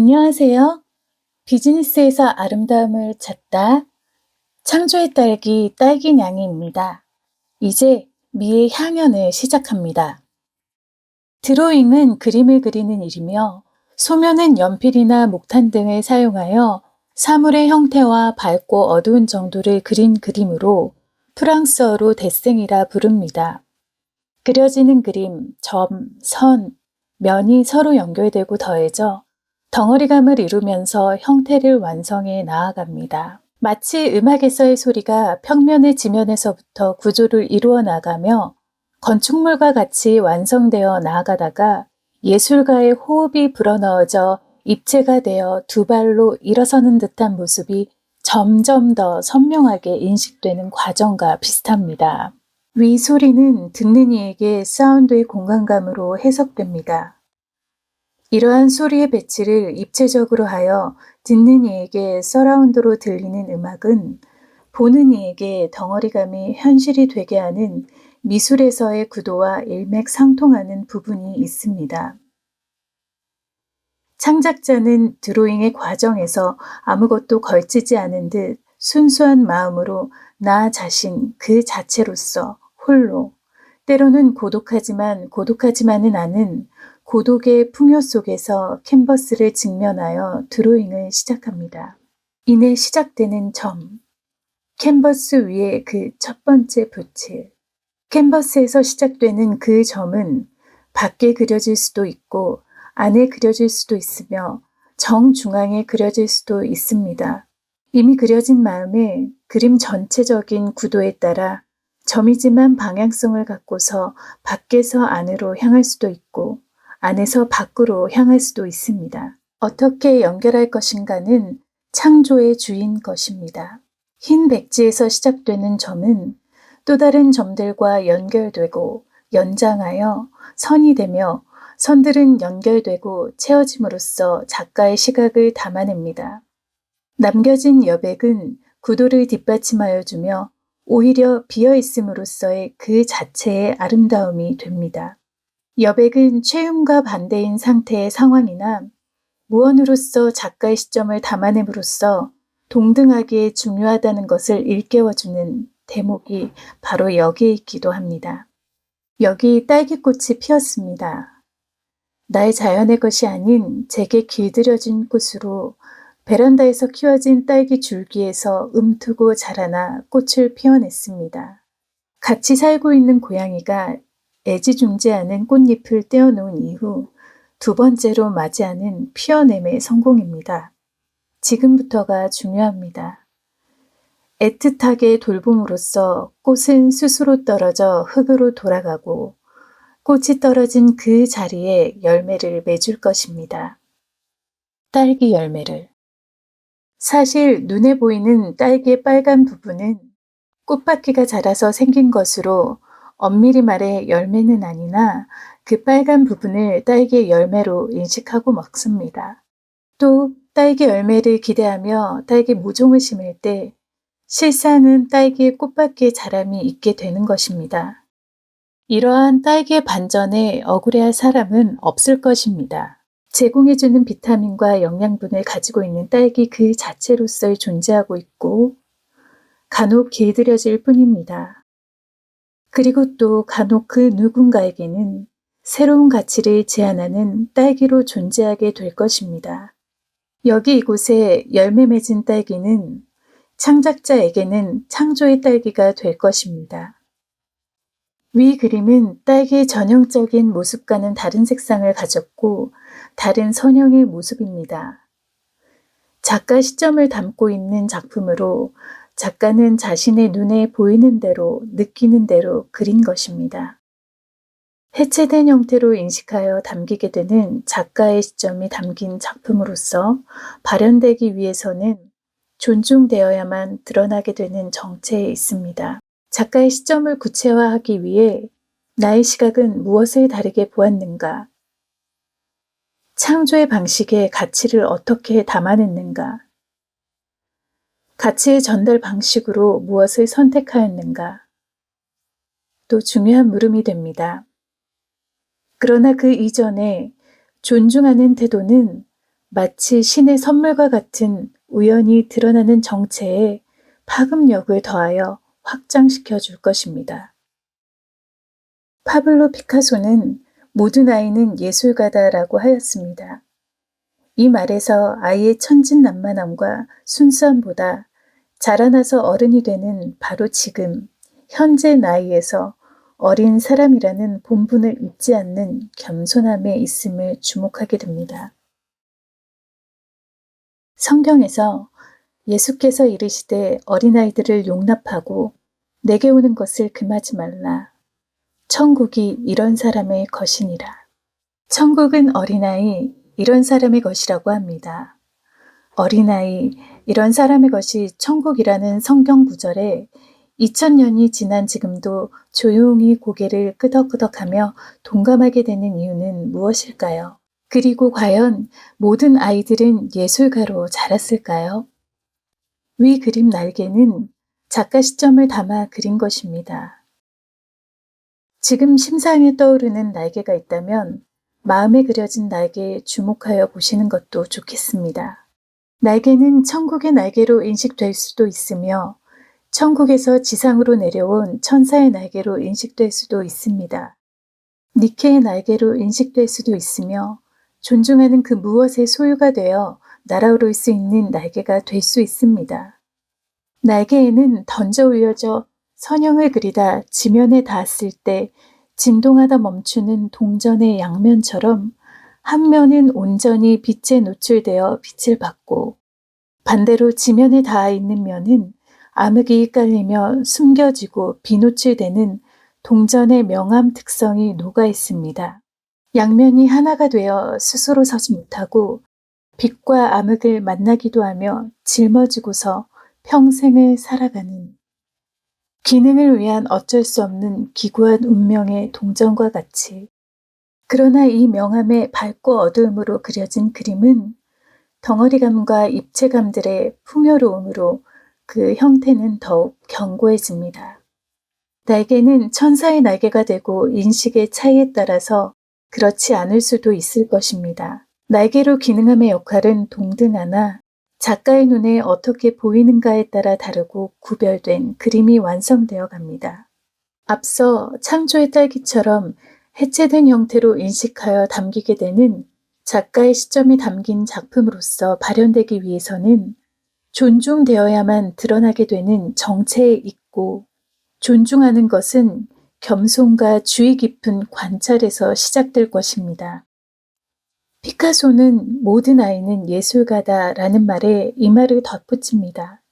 안녕하세요. 비즈니스에서 아름다움을 찾다. 창조의 딸기 딸기냥이입니다. 이제 미의 향연을 시작합니다. 드로잉은 그림을 그리는 일이며 소묘는 연필이나 목탄 등을 사용하여 사물의 형태와 밝고 어두운 정도를 그린 그림으로 프랑스어로 데생이라 부릅니다. 그려지는 그림, 점, 선, 면이 서로 연결되고 더해져 덩어리감을 이루면서 형태를 완성해 나아갑니다. 마치 음악에서의 소리가 평면의 지면에서부터 구조를 이루어 나가며 건축물과 같이 완성되어 나아가다가 예술가의 호흡이 불어넣어져 입체가 되어 두 발로 일어서는 듯한 모습이 점점 더 선명하게 인식되는 과정과 비슷합니다. 위 소리는 듣는 이에게 사운드의 공간감으로 해석됩니다. 이러한 소리의 배치를 입체적으로 하여 듣는 이에게 서라운드로 들리는 음악은 보는 이에게 덩어리감이 현실이 되게 하는 미술에서의 구도와 일맥상통하는 부분이 있습니다. 창작자는 드로잉의 과정에서 아무것도 걸치지 않은 듯 순수한 마음으로 나 자신 그 자체로서 홀로, 때로는 고독하지만은 않은 고독의 풍요 속에서 캔버스를 직면하여 드로잉을 시작합니다. 이내 시작되는 점, 캔버스 위에 그 첫 번째 붓을. 캔버스에서 시작되는 그 점은 밖에 그려질 수도 있고 안에 그려질 수도 있으며 정중앙에 그려질 수도 있습니다. 이미 그려진 마음에 그림 전체적인 구도에 따라 점이지만 방향성을 갖고서 밖에서 안으로 향할 수도 있고 안에서 밖으로 향할 수도 있습니다. 어떻게 연결할 것인가는 창조의 주인 것입니다. 흰 백지에서 시작되는 점은 또 다른 점들과 연결되고 연장하여 선이 되며 선들은 연결되고 채워짐으로써 작가의 시각을 담아냅니다. 남겨진 여백은 구도를 뒷받침하여 주며 오히려 비어있음으로써의 그 자체의 아름다움이 됩니다. 여백은 채움과 반대인 상태의 상황이나 무언으로서 작가의 시점을 담아냄으로써 동등하게 중요하다는 것을 일깨워주는 대목이 바로 여기에 있기도 합니다. 여기 딸기꽃이 피었습니다. 나의 자연의 것이 아닌 제게 길들여진 꽃으로 베란다에서 키워진 딸기 줄기에서 움트고 자라나 꽃을 피워냈습니다. 같이 살고 있는 고양이가 애지중지하는 꽃잎을 떼어놓은 이후 두 번째로 맞이하는 피어냄의 성공입니다. 지금부터가 중요합니다. 애틋하게 돌봄으로써 꽃은 스스로 떨어져 흙으로 돌아가고 꽃이 떨어진 그 자리에 열매를 맺을 것입니다. 딸기 열매를. 사실 눈에 보이는 딸기의 빨간 부분은 꽃바퀴가 자라서 생긴 것으로 엄밀히 말해 열매는 아니나 그 빨간 부분을 딸기의 열매로 인식하고 먹습니다. 또 딸기 열매를 기대하며 딸기 모종을 심을 때 실상은 딸기의 꽃바퀴의 자람이 있게 되는 것입니다. 이러한 딸기의 반전에 억울해할 사람은 없을 것입니다. 제공해주는 비타민과 영양분을 가지고 있는 딸기 그 자체로서 존재하고 있고 간혹 길들여질 뿐입니다. 그리고 또 간혹 그 누군가에게는 새로운 가치를 제안하는 딸기로 존재하게 될 것입니다. 여기 이곳에 열매 맺은 딸기는 창작자에게는 창조의 딸기가 될 것입니다. 위 그림은 딸기의 전형적인 모습과는 다른 색상을 가졌고 다른 선형의 모습입니다. 작가 시점을 담고 있는 작품으로 작가는 자신의 눈에 보이는 대로 느끼는 대로 그린 것입니다. 해체된 형태로 인식하여 담기게 되는 작가의 시점이 담긴 작품으로서 발현되기 위해서는 존중되어야만 드러나게 되는 정체에 있습니다. 작가의 시점을 구체화하기 위해 나의 시각은 무엇을 다르게 보았는가? 창조의 방식에 가치를 어떻게 담아냈는가? 가치의 전달 방식으로 무엇을 선택하였는가? 또 중요한 물음이 됩니다. 그러나 그 이전에 존중하는 태도는 마치 신의 선물과 같은 우연히 드러나는 정체에 파급력을 더하여 확장시켜 줄 것입니다. 파블로 피카소는 모든 아이는 예술가다라고 하였습니다. 이 말에서 아이의 천진난만함과 순수함보다 자라나서 어른이 되는 바로 지금, 현재 나이에서 어린 사람이라는 본분을 잊지 않는 겸손함에 있음을 주목하게 됩니다. 성경에서 예수께서 이르시되 어린아이들을 용납하고 내게 오는 것을 금하지 말라. 천국이 이런 사람의 것이니라. 천국은 어린아이, 이런 사람의 것이라고 합니다. 어린아이, 이런 사람의 것이 천국이라는 성경 구절에 2000년이 지난 지금도 조용히 고개를 끄덕끄덕하며 동감하게 되는 이유는 무엇일까요? 그리고 과연 모든 아이들은 예술가로 자랐을까요? 위 그림 날개는 작가 시점을 담아 그린 것입니다. 지금 심상에 떠오르는 날개가 있다면 마음에 그려진 날개에 주목하여 보시는 것도 좋겠습니다. 날개는 천국의 날개로 인식될 수도 있으며 천국에서 지상으로 내려온 천사의 날개로 인식될 수도 있습니다. 니케의 날개로 인식될 수도 있으며 존중하는 그 무엇의 소유가 되어 날아오를 수 있는 날개가 될 수 있습니다. 날개에는 던져 올려져 선형을 그리다 지면에 닿았을 때 진동하다 멈추는 동전의 양면처럼 한 면은 온전히 빛에 노출되어 빛을 받고 반대로 지면에 닿아 있는 면은 암흑이 깔리며 숨겨지고 비노출되는 동전의 명암 특성이 녹아 있습니다. 양면이 하나가 되어 스스로 서지 못하고 빛과 암흑을 만나기도 하며 짊어지고서 평생을 살아가는 기능을 위한 어쩔 수 없는 기구한 운명의 동전과 같이 그러나 이 명암의 밝고 어두움으로 그려진 그림은 덩어리감과 입체감들의 풍요로움으로 그 형태는 더욱 견고해집니다. 날개는 천사의 날개가 되고 인식의 차이에 따라서 그렇지 않을 수도 있을 것입니다. 날개로 기능함의 역할은 동등하나 작가의 눈에 어떻게 보이는가에 따라 다르고 구별된 그림이 완성되어 갑니다. 앞서 창조의 딸기처럼 해체된 형태로 인식하여 담기게 되는 작가의 시점이 담긴 작품으로서 발현되기 위해서는 존중되어야만 드러나게 되는 정체에 있고 존중하는 것은 겸손과 주의 깊은 관찰에서 시작될 것입니다. 피카소는 모든 아이는 예술가다라는 말에 이 말을 덧붙입니다.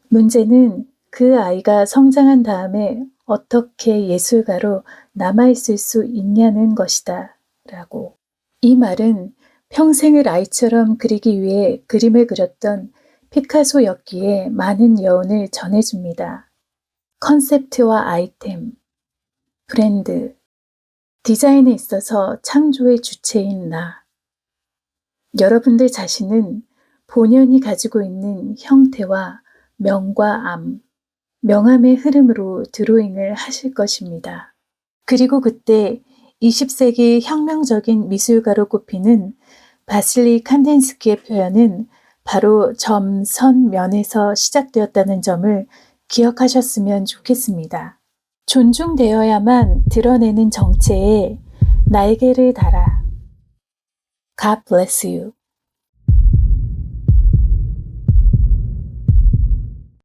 문제는 그 아이가 성장한 다음에 어떻게 예술가로 남아있을 수 있냐는 것이다 라고. 이 말은 평생을 아이처럼 그리기 위해 그림을 그렸던 피카소였기에 많은 여운을 전해줍니다. 컨셉트와 아이템, 브랜드, 디자인에 있어서 창조의 주체인 나. 여러분들 자신은 본연이 가지고 있는 형태와 명과 암, 명암의 흐름으로 드로잉을 하실 것입니다. 그리고 그때 20세기 혁명적인 미술가로 꼽히는 바실리 칸딘스키의 표현은 바로 점, 선, 면에서 시작되었다는 점을 기억하셨으면 좋겠습니다. 존중되어야만 드러내는 정체에 날개를 달아. God bless you.